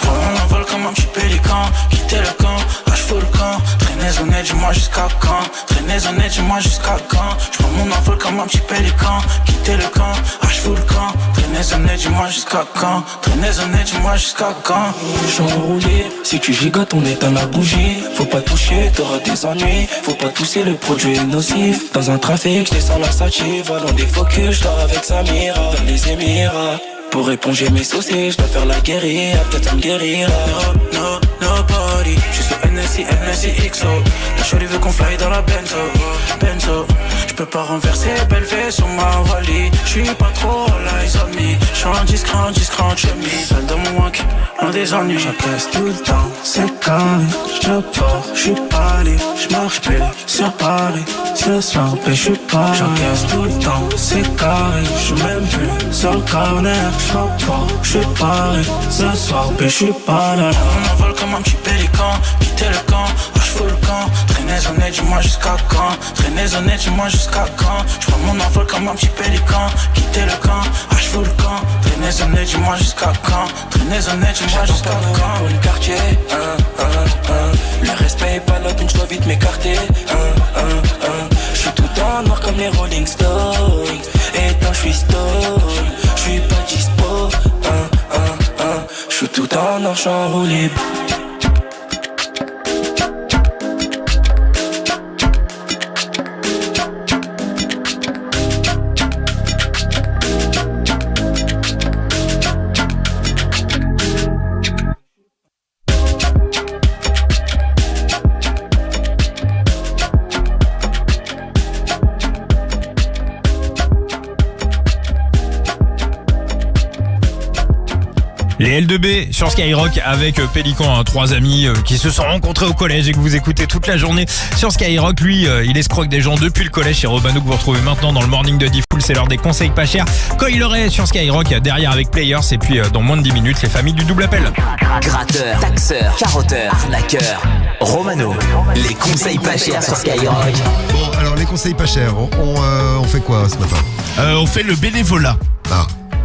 quand. On envole comme un petit pélican. Quitter le camp, lâche fous le camp. Traînez honnête, dis-moi jusqu'à quand. Traînez honnête, dis-moi jusqu'à quand. J'prends mon envol comme un petit pélican. Quitter le camp, lâche fous le camp. Traînez honnête, dis-moi jusqu'à quand. Traînez honnête, dis-moi jusqu'à quand. J'suis enroulé, si tu gigotes on éteint la bougie. Faut pas toucher, t'auras des ennuis. Faut pas tousser, le produit est nocif. Dans un trafic, j'descends la sativa. Dans des focus, j'dors avec Samira. Dans les Émirats, pour éponger mes soucis, j'dois faire la guérilla. Peut-être ça me guérira. No, nobody. J'suis sur NSI, XO. La chérie veut qu'on fly dans la Benzo. J'peux pas renverser, belle fée sur ma Wally. J'suis pas trop all eyes on me. J'suis en discret en chemise. Seul dans mon wank, loin des ennuis. J'encaisse tout le temps, c'est carré. J'pars, j'suis pas libre. J'marche plus sur Paris. Ce soir, j'suis pas. J'encaisse tout le temps, c'est carré. J'suis même plus sur le corner. J'pars, j'suis Paris. Ce soir, j'suis pas là. On envole comme un petit pélican. Quitter le camp, lâche fous le camp. Traînez honnête, dis-moi jusqu'à quand. Traînez honnête, dis-moi jusqu'à quand. J'prends mon envol comme un petit pélican. Quitter le camp, lâche fous le camp. Traînez honnête, dis-moi jusqu'à quand. Traînez honnête, dis-moi jusqu'à quand. Pour le quartier, le respect est pas là donc j'dois vite m'écarter. J'suis tout en noir comme les Rolling Stones. Et tant j'suis stone, j'suis pas dispo. J'suis tout en noir, j'suis enroulé. Les L2B sur Skyrock avec Pélican, trois amis qui se sont rencontrés au collège et que vous écoutez toute la journée sur Skyrock. Lui, il escroque des gens depuis le collège. C'est Robano que vous retrouvez maintenant dans le morning de Diffoul. C'est l'heure des conseils pas chers. Quand il aurait sur Skyrock, derrière avec Players. Et puis dans moins de 10 minutes, les familles du double appel. Gratteur, taxeur, carotteur, arnaqueur. Romano, les conseils pas chers sur Skyrock. Bon, alors les conseils pas chers, on fait quoi ce matin? On fait le bénévolat.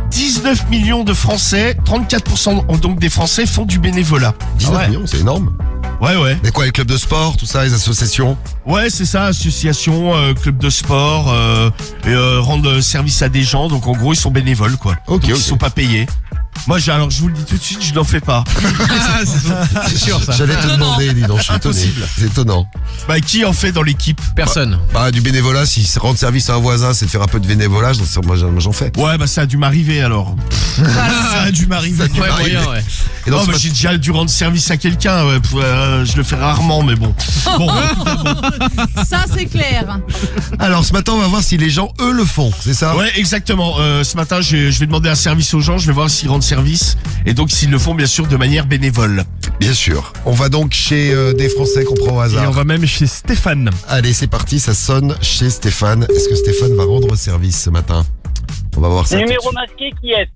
19 millions de Français, 34% donc des Français font du bénévolat. 19 millions, c'est énorme. Ouais. Mais quoi, les clubs de sport, tout ça, les associations? Ouais, c'est ça, associations, clubs de sport, rendre service à des gens. Donc en gros, ils sont bénévoles, quoi. Ok. Ils sont pas payés. Moi, alors je vous le dis tout de suite, je n'en fais pas. C'est sûr ça. J'allais te demander, dis donc, je suis étonné. C'est étonnant. Bah, qui en fait dans l'équipe? Personne. Bah, du bénévolat, si rendre service à un voisin, c'est de faire un peu de bénévolat, moi j'en fais. Ouais, bah ça a dû m'arriver alors. Ça a dû m'arriver. Ouais. Et donc, j'ai déjà dû rendre service à quelqu'un, je le fais rarement, mais bon. Ça, c'est clair. Alors, ce matin, on va voir si les gens, eux, le font, c'est ça? Ouais, exactement. Ce matin, je vais demander un service aux gens, je vais voir s'ils rendent service, et donc s'ils le font, bien sûr, de manière bénévole. Bien sûr. On va donc chez des Français qu'on prend au hasard. Et on va même chez Stéphane. Allez, c'est parti, ça sonne chez Stéphane. Est-ce que Stéphane va rendre service ce matin? On va voir ça. Numéro masqué qui est?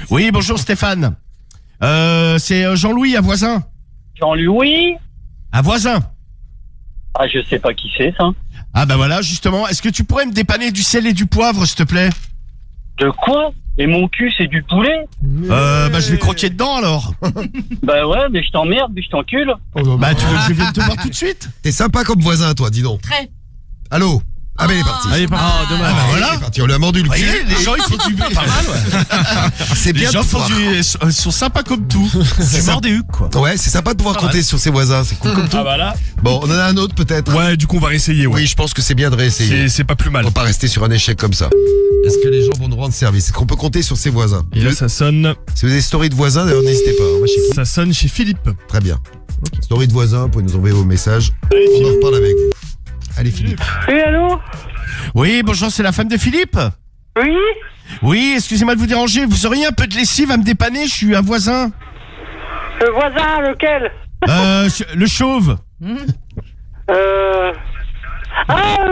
Oui, bonjour Stéphane. C'est Jean-Louis à Voisin. Jean-Louis à Voisin. Ah, je sais pas qui c'est ça. Ah bah voilà, justement. Est-ce que tu pourrais me dépanner du sel et du poivre, s'il te plaît? De quoi? Et mon cul, c'est du poulet? Bah je vais croquer dedans alors. Bah ouais, mais je t'emmerde, mais je t'encule. Bah tu veux que je vienne te voir tout de suite? T'es sympa comme voisin, toi, dis donc. Très. Allô? Ah, mais il est parti. Dommage. Voilà. Il est parti, on lui a mordu le cul. Les gens, ils font du pas mal, ouais. C'est bien. Les gens sont sympas comme tout. C'est mort des hucs, quoi. Ouais, c'est sympa de pouvoir compter sur ses voisins. C'est cool comme tout. Ah voilà. Bon, on en a un autre peut-être. Ouais, du coup, on va réessayer. Ouais. Oui, je pense que c'est bien de réessayer. C'est pas plus mal. On va pas rester sur un échec comme ça. Est-ce que les gens vont nous rendre service? Est-ce qu'on peut compter sur ses voisins? Et là, ça sonne. Si vous avez des stories de voisins, d'ailleurs, n'hésitez pas. On va chez qui? Ça sonne chez Philippe. Très bien. Story de voisins, vous pouvez nous envoyer vos messages. On en reparle avec vous. Allez, Philippe. Oui, allô? Oui, bonjour, c'est la femme de Philippe? Oui? Oui, excusez-moi de vous déranger. Vous auriez un peu de lessive à me dépanner? Je suis un voisin. Le voisin, lequel? Le chauve.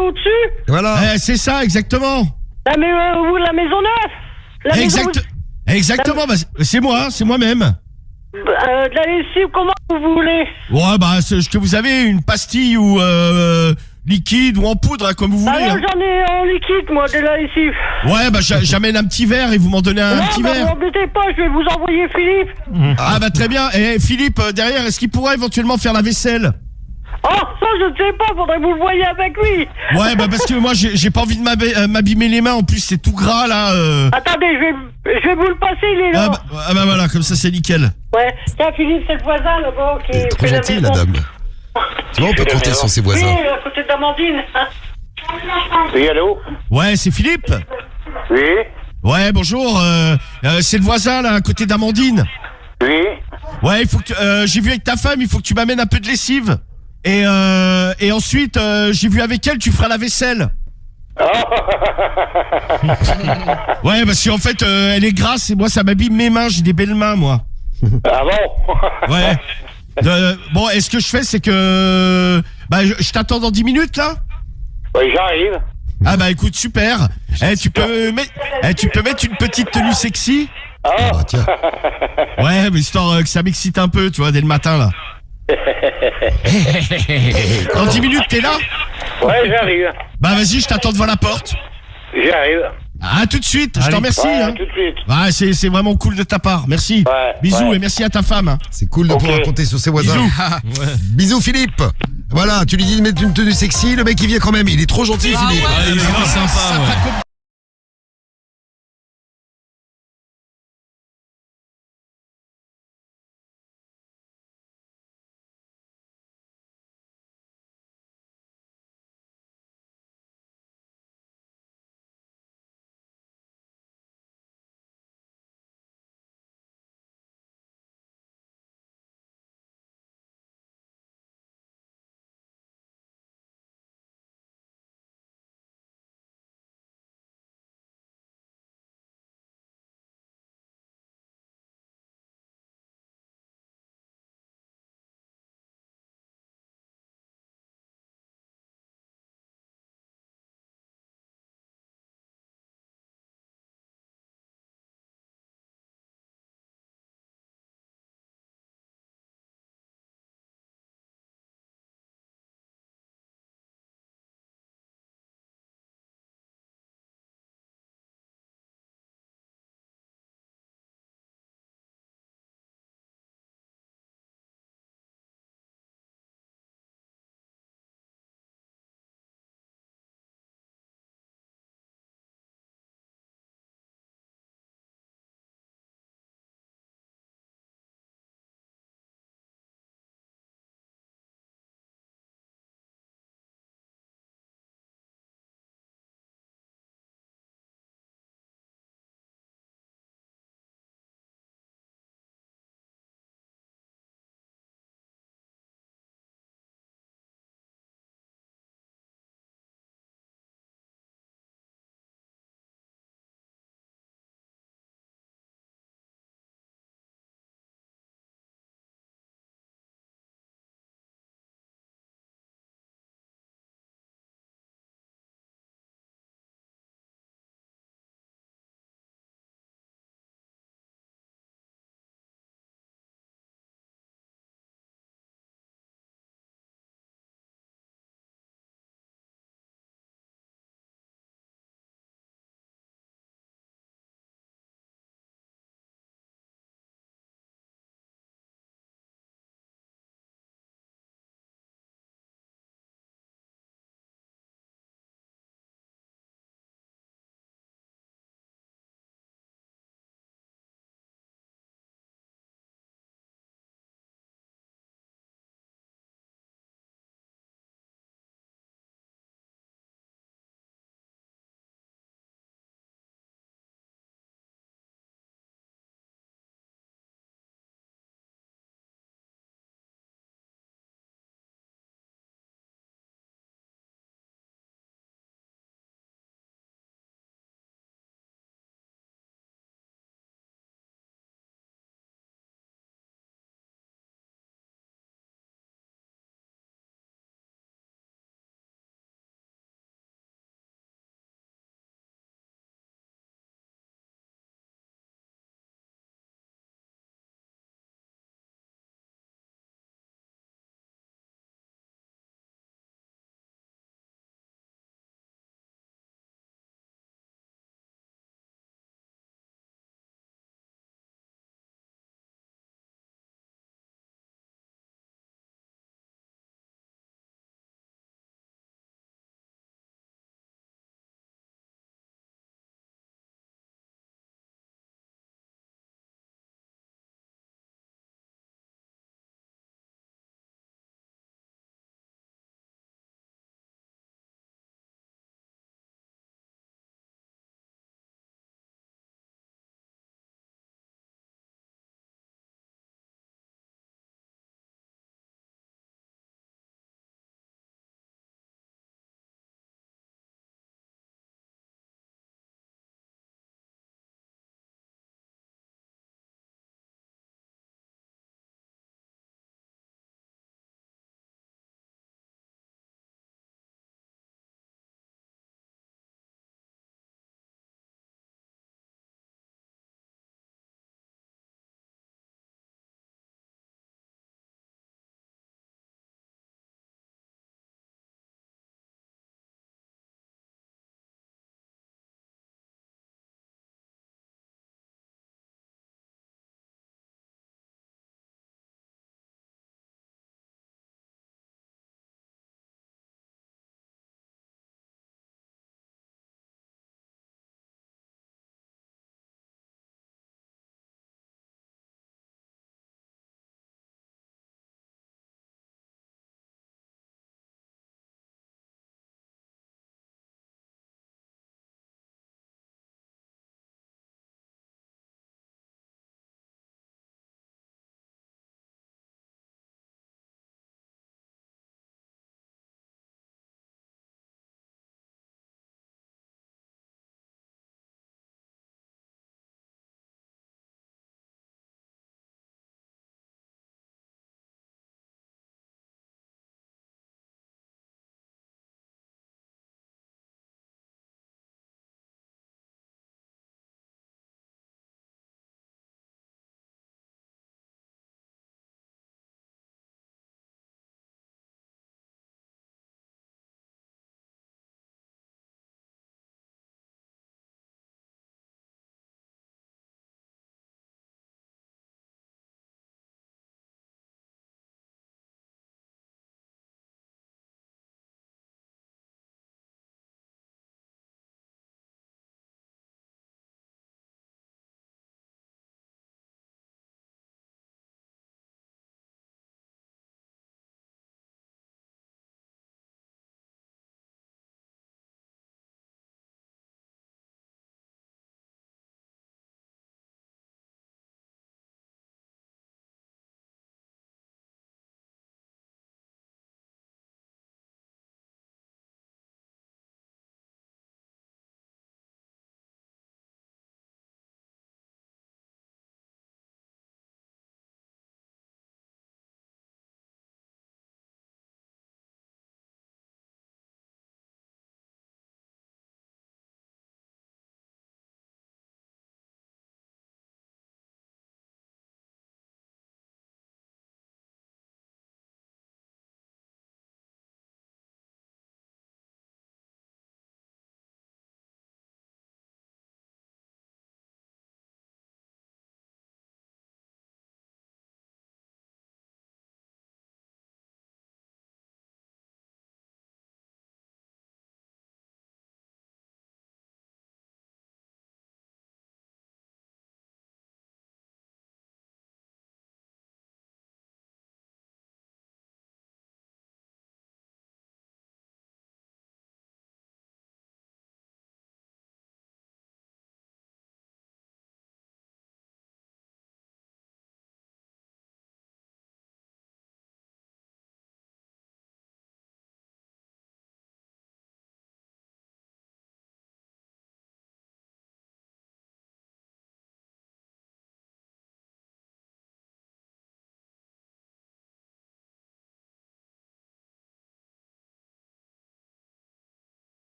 Au-dessus? Voilà. C'est ça, exactement. La maison neuve? Exactement, bah, c'est moi, c'est moi-même. De la lessive, comment vous voulez? Ouais, bah, c'est ce que vous avez, une pastille ou liquide ou en poudre, hein, comme vous voulez. Ah non, hein. j'en ai en liquide, moi, de la lessive. Ouais, bah, j'amène un petit verre et vous m'en donnez un petit Non, verre. vous embêtez pas, je vais vous envoyer Philippe. Ah, bah, très bien. Et Philippe, derrière, est-ce qu'il pourrait éventuellement faire la vaisselle? Oh, ça, je ne sais pas, faudrait que vous le voyez avec lui. Ouais, bah, parce que moi, j'ai pas envie de m'abîmer les mains. En plus, c'est tout gras, là. Attendez, je vais vous le passer, il est là. Ah, bah, voilà, comme ça, c'est nickel. Ouais, tiens, Philippe, c'est le voisin, là-bas, qui Trop fait la gentil, maison. la dame. Tu vois, on peut compter sur ses voisins. Oui, à côté d'Amandine. Oui, allô? Ouais, c'est Philippe? Oui. Ouais, bonjour. C'est le voisin, là, à côté d'Amandine. Oui. Ouais, il faut que j'ai vu avec ta femme, il faut que tu m'amènes un peu de lessive. Et ensuite, j'ai vu avec elle, tu feras la vaisselle. Ouais, parce qu'en fait, elle est grasse et moi, ça m'abîme mes mains. J'ai des belles mains, moi. Ah bon? Ouais. Bon, et ce que je fais, c'est que... Bah, je t'attends dans 10 minutes, là? Oui, j'arrive. Ah bah, écoute, super. Tu peux mettre une petite tenue sexy? Ah, bah, tiens. Ouais, mais histoire que ça m'excite un peu, tu vois, dès le matin, là. Dans 10 minutes, t'es là? Ouais, j'arrive. Bah, vas-y, je t'attends devant la porte. J'arrive. À tout de suite, je t'en remercie. Ouais, hein. tout de suite. Ouais, c'est vraiment cool de ta part, merci. Ouais, Bisous ouais. et merci à ta femme. hein. C'est cool de pouvoir compter sur ses voisins. Bisous. Bisous, Philippe. Voilà, tu lui dis de mettre une tenue sexy, le mec il vient quand même. Il est trop gentil, Philippe. il est sympa, ouais.